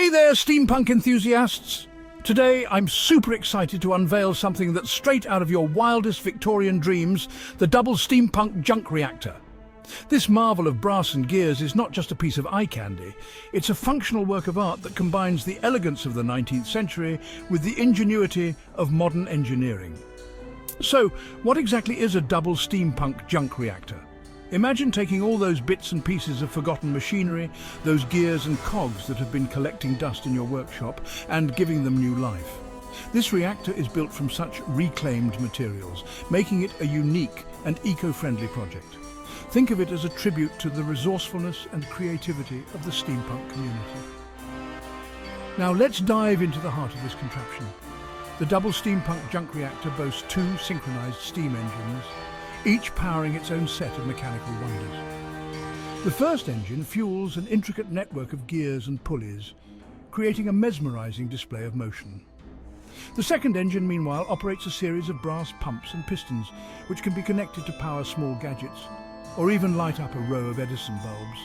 Hey there, steampunk enthusiasts! Today I'm super excited to unveil something that's straight out of your wildest Victorian dreams, the double steampunk junk reactor. This marvel of brass and gears is not just a piece of eye candy, it's a functional work of art that combines the elegance of the 19th century with the ingenuity of modern engineering. So, what exactly is a double steampunk junk reactor? Imagine taking all those bits and pieces of forgotten machinery, those gears and cogs that have been collecting dust in your workshop, and giving them new life. This reactor is built from such reclaimed materials, making it a unique and eco-friendly project. Think of it as a tribute to the resourcefulness and creativity of the steampunk community. Now let's dive into the heart of this contraption. The double steampunk junk reactor boasts two synchronized steam engines, each powering its own set of mechanical wonders. The first engine fuels an intricate network of gears and pulleys, creating a mesmerizing display of motion. The second engine, meanwhile, operates a series of brass pumps and pistons, which can be connected to power small gadgets, or even light up a row of Edison bulbs.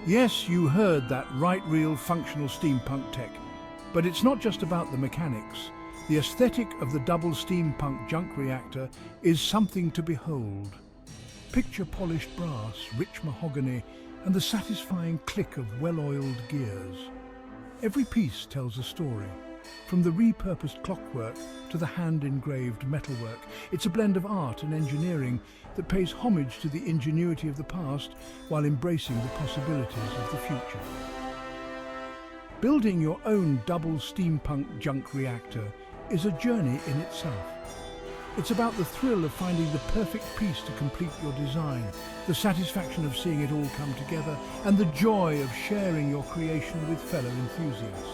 Yes, you heard that right, real functional steampunk tech, but it's not just about the mechanics. The aesthetic of the double steampunk junk reactor is something to behold. Picture polished brass, rich mahogany, and the satisfying click of well-oiled gears. Every piece tells a story, from the repurposed clockwork to the hand-engraved metalwork. It's a blend of art and engineering that pays homage to the ingenuity of the past while embracing the possibilities of the future. Building your own double steampunk junk reactor is a journey in itself. It's about the thrill of finding the perfect piece to complete your design, the satisfaction of seeing it all come together, and the joy of sharing your creation with fellow enthusiasts.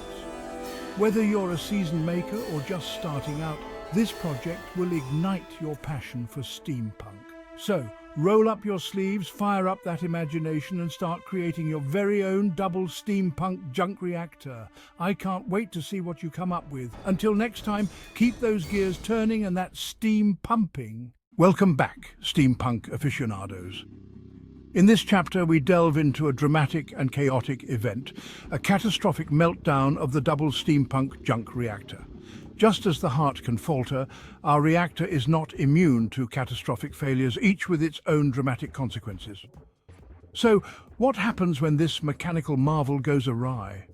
Whether you're a seasoned maker or just starting out, this project will ignite your passion for steampunk. So, roll up your sleeves, fire up that imagination, and start creating your very own double steampunk junk reactor. I can't wait to see what you come up with. Until next time, keep those gears turning and that steam pumping. Welcome back, steampunk aficionados. In this chapter, we delve into a dramatic and chaotic event, a catastrophic meltdown of the double steampunk junk reactor. Just as the heart can falter, our reactor is not immune to catastrophic failures, each with its own dramatic consequences. So, what happens when this mechanical marvel goes awry?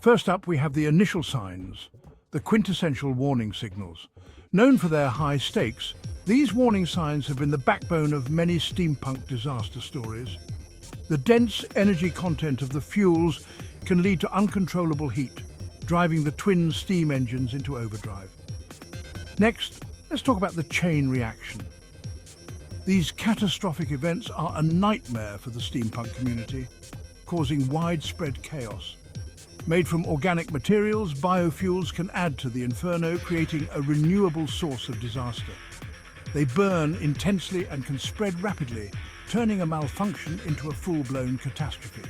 First up, we have the initial signs, the quintessential warning signals. Known for their high stakes, these warning signs have been the backbone of many steampunk disaster stories. The dense energy content of the fuels can lead to uncontrollable heat, driving the twin steam engines into overdrive. Next, let's talk about the chain reaction. These catastrophic events are a nightmare for the steampunk community, causing widespread chaos. Made from organic materials, biofuels can add to the inferno, creating a renewable source of disaster. They burn intensely and can spread rapidly, turning a malfunction into a full-blown catastrophe.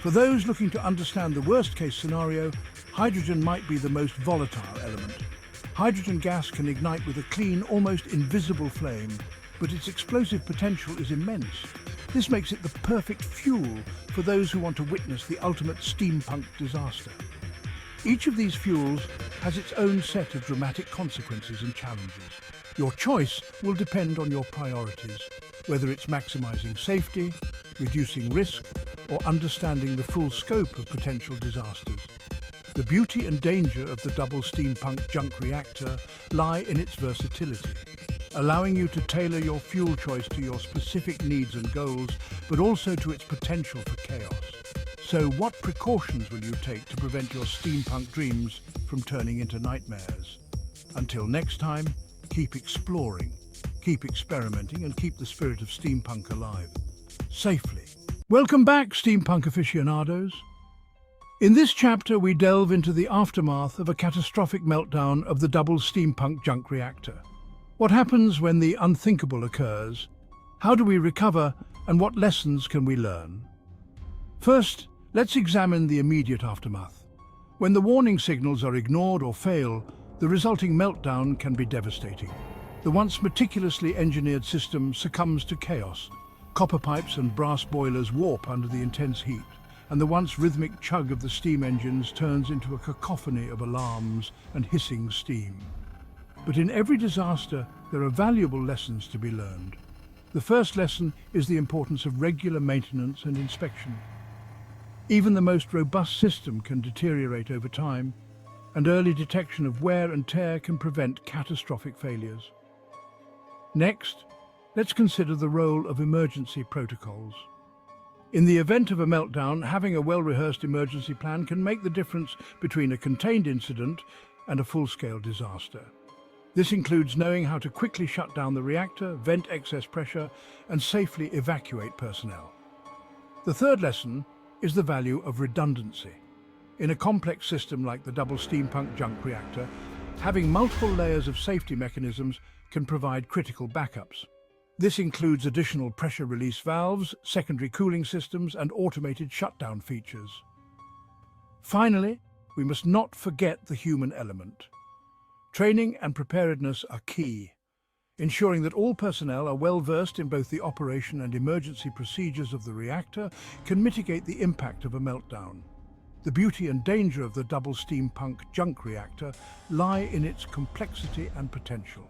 For those looking to understand the worst-case scenario, hydrogen might be the most volatile element. Hydrogen gas can ignite with a clean, almost invisible flame, but its explosive potential is immense. This makes it the perfect fuel for those who want to witness the ultimate steampunk disaster. Each of these fuels has its own set of dramatic consequences and challenges. Your choice will depend on your priorities, whether it's maximizing safety, reducing risk, or understanding the full scope of potential disasters. The beauty and danger of the double steampunk junk reactor lie in its versatility, allowing you to tailor your fuel choice to your specific needs and goals, but also to its potential for chaos. So what precautions will you take to prevent your steampunk dreams from turning into nightmares? Until next time, keep exploring, keep experimenting, and keep the spirit of steampunk alive. Safely. Welcome back, steampunk aficionados. In this chapter, we delve into the aftermath of a catastrophic meltdown of the double steampunk junk reactor. What happens when the unthinkable occurs? How do we recover, and what lessons can we learn? First, let's examine the immediate aftermath. When the warning signals are ignored or fail, the resulting meltdown can be devastating. The once meticulously engineered system succumbs to chaos. Copper pipes and brass boilers warp under the intense heat, and the once rhythmic chug of the steam engines turns into a cacophony of alarms and hissing steam. But in every disaster, there are valuable lessons to be learned. The first lesson is the importance of regular maintenance and inspection. Even the most robust system can deteriorate over time, and early detection of wear and tear can prevent catastrophic failures. Next, let's consider the role of emergency protocols. In the event of a meltdown, having a well-rehearsed emergency plan can make the difference between a contained incident and a full-scale disaster. This includes knowing how to quickly shut down the reactor, vent excess pressure, and safely evacuate personnel. The third lesson is the value of redundancy. In a complex system like the double Steampunk junk reactor, having multiple layers of safety mechanisms can provide critical backups. This includes additional pressure release valves, secondary cooling systems, and automated shutdown features. Finally, we must not forget the human element. Training and preparedness are key. Ensuring that all personnel are well versed in both the operation and emergency procedures of the reactor can mitigate the impact of a meltdown. The beauty and danger of the double Steampunk junk reactor lie in its complexity and potential.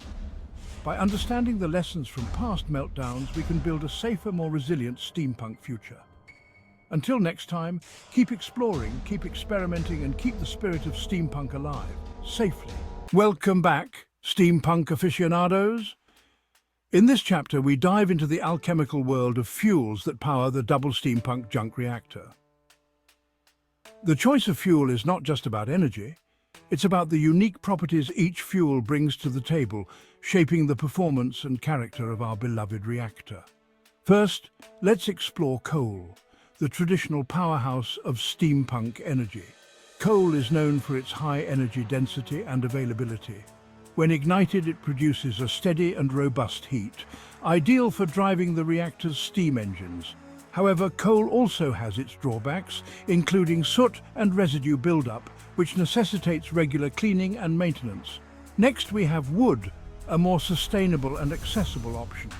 By understanding the lessons from past meltdowns, we can build a safer, more resilient steampunk future. Until next time, keep exploring, keep experimenting, and keep the spirit of steampunk alive, safely. Welcome back, steampunk aficionados. In this chapter, we dive into the alchemical world of fuels that power the double Steampunk junk reactor. The choice of fuel is not just about energy. It's about the unique properties each fuel brings to the table, shaping the performance and character of our beloved reactor. First, let's explore coal, the traditional powerhouse of steampunk energy. Coal is known for its high energy density and availability. When ignited, it produces a steady and robust heat, ideal for driving the reactor's steam engines. However, coal also has its drawbacks, including soot and residue buildup, which necessitates regular cleaning and maintenance. Next, we have wood, a more sustainable and accessible option.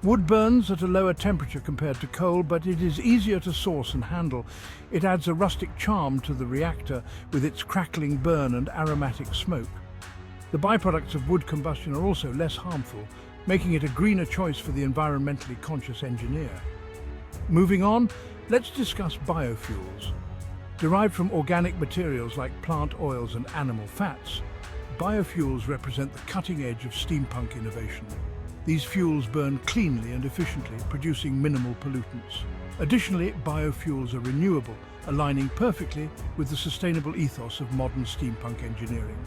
Wood burns at a lower temperature compared to coal, but it is easier to source and handle. It adds a rustic charm to the reactor with its crackling burn and aromatic smoke. The byproducts of wood combustion are also less harmful, making it a greener choice for the environmentally conscious engineer. Moving on, let's discuss biofuels. Derived from organic materials like plant oils and animal fats, biofuels represent the cutting edge of steampunk innovation. These fuels burn cleanly and efficiently, producing minimal pollutants. Additionally, biofuels are renewable, aligning perfectly with the sustainable ethos of modern steampunk engineering.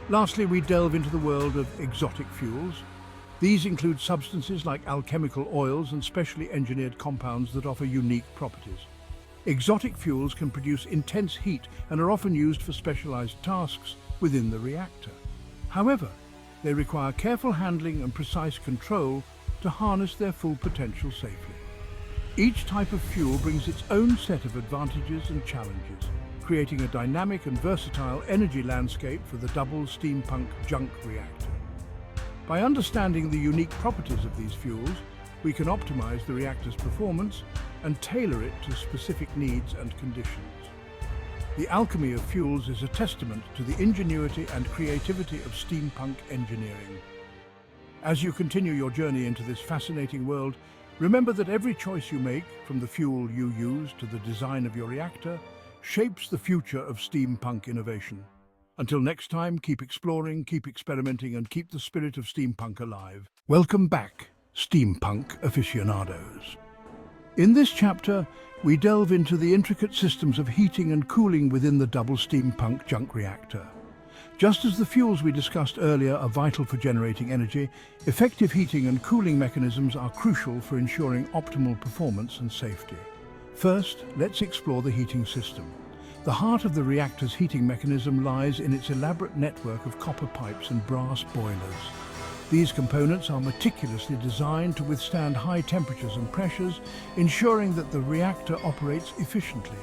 Lastly, we delve into the world of exotic fuels. These include substances like alchemical oils and specially engineered compounds that offer unique properties. Exotic fuels can produce intense heat and are often used for specialized tasks within the reactor. However, they require careful handling and precise control to harness their full potential safely. Each type of fuel brings its own set of advantages and challenges, creating a dynamic and versatile energy landscape for the double Steampunk junk reactor. By understanding the unique properties of these fuels, we can optimize the reactor's performance and tailor it to specific needs and conditions. The alchemy of fuels is a testament to the ingenuity and creativity of steampunk engineering. As you continue your journey into this fascinating world, remember that every choice you make, from the fuel you use to the design of your reactor, shapes the future of steampunk innovation. Until next time, keep exploring, keep experimenting, and keep the spirit of steampunk alive. Welcome back, steampunk aficionados. In this chapter, we delve into the intricate systems of heating and cooling within the double Steampunk junk reactor. Just as the fuels we discussed earlier are vital for generating energy, effective heating and cooling mechanisms are crucial for ensuring optimal performance and safety. First, let's explore the heating system. The heart of the reactor's heating mechanism lies in its elaborate network of copper pipes and brass boilers. These components are meticulously designed to withstand high temperatures and pressures, ensuring that the reactor operates efficiently.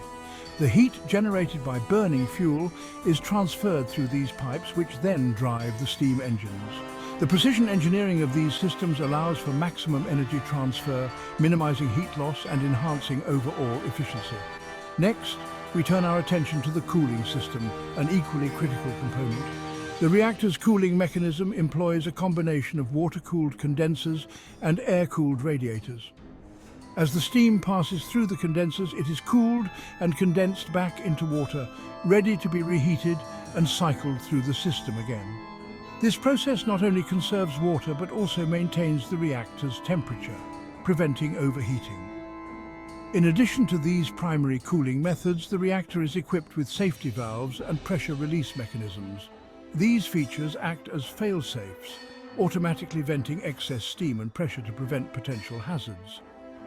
The heat generated by burning fuel is transferred through these pipes, which then drive the steam engines. The precision engineering of these systems allows for maximum energy transfer, minimizing heat loss and enhancing overall efficiency. Next, we turn our attention to the cooling system, an equally critical component. The reactor's cooling mechanism employs a combination of water-cooled condensers and air-cooled radiators. As the steam passes through the condensers, it is cooled and condensed back into water, ready to be reheated and cycled through the system again. This process not only conserves water but also maintains the reactor's temperature, preventing overheating. In addition to these primary cooling methods, the reactor is equipped with safety valves and pressure release mechanisms. These features act as fail-safes, automatically venting excess steam and pressure to prevent potential hazards.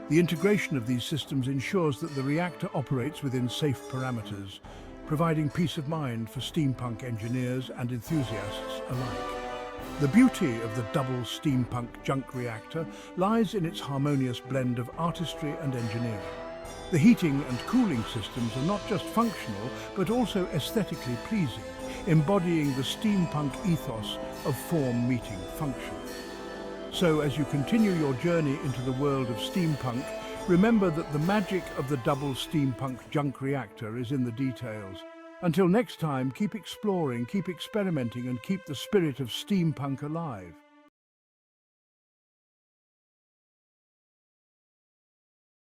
The integration of these systems ensures that the reactor operates within safe parameters, providing peace of mind for steampunk engineers and enthusiasts alike. The beauty of the double steampunk junk reactor lies in its harmonious blend of artistry and engineering. The heating and cooling systems are not just functional, but also aesthetically pleasing, embodying the steampunk ethos of form meeting function. So, as you continue your journey into the world of steampunk, remember that the magic of the double steampunk junk reactor is in the details. Until next time, keep exploring, keep experimenting, and keep the spirit of steampunk alive.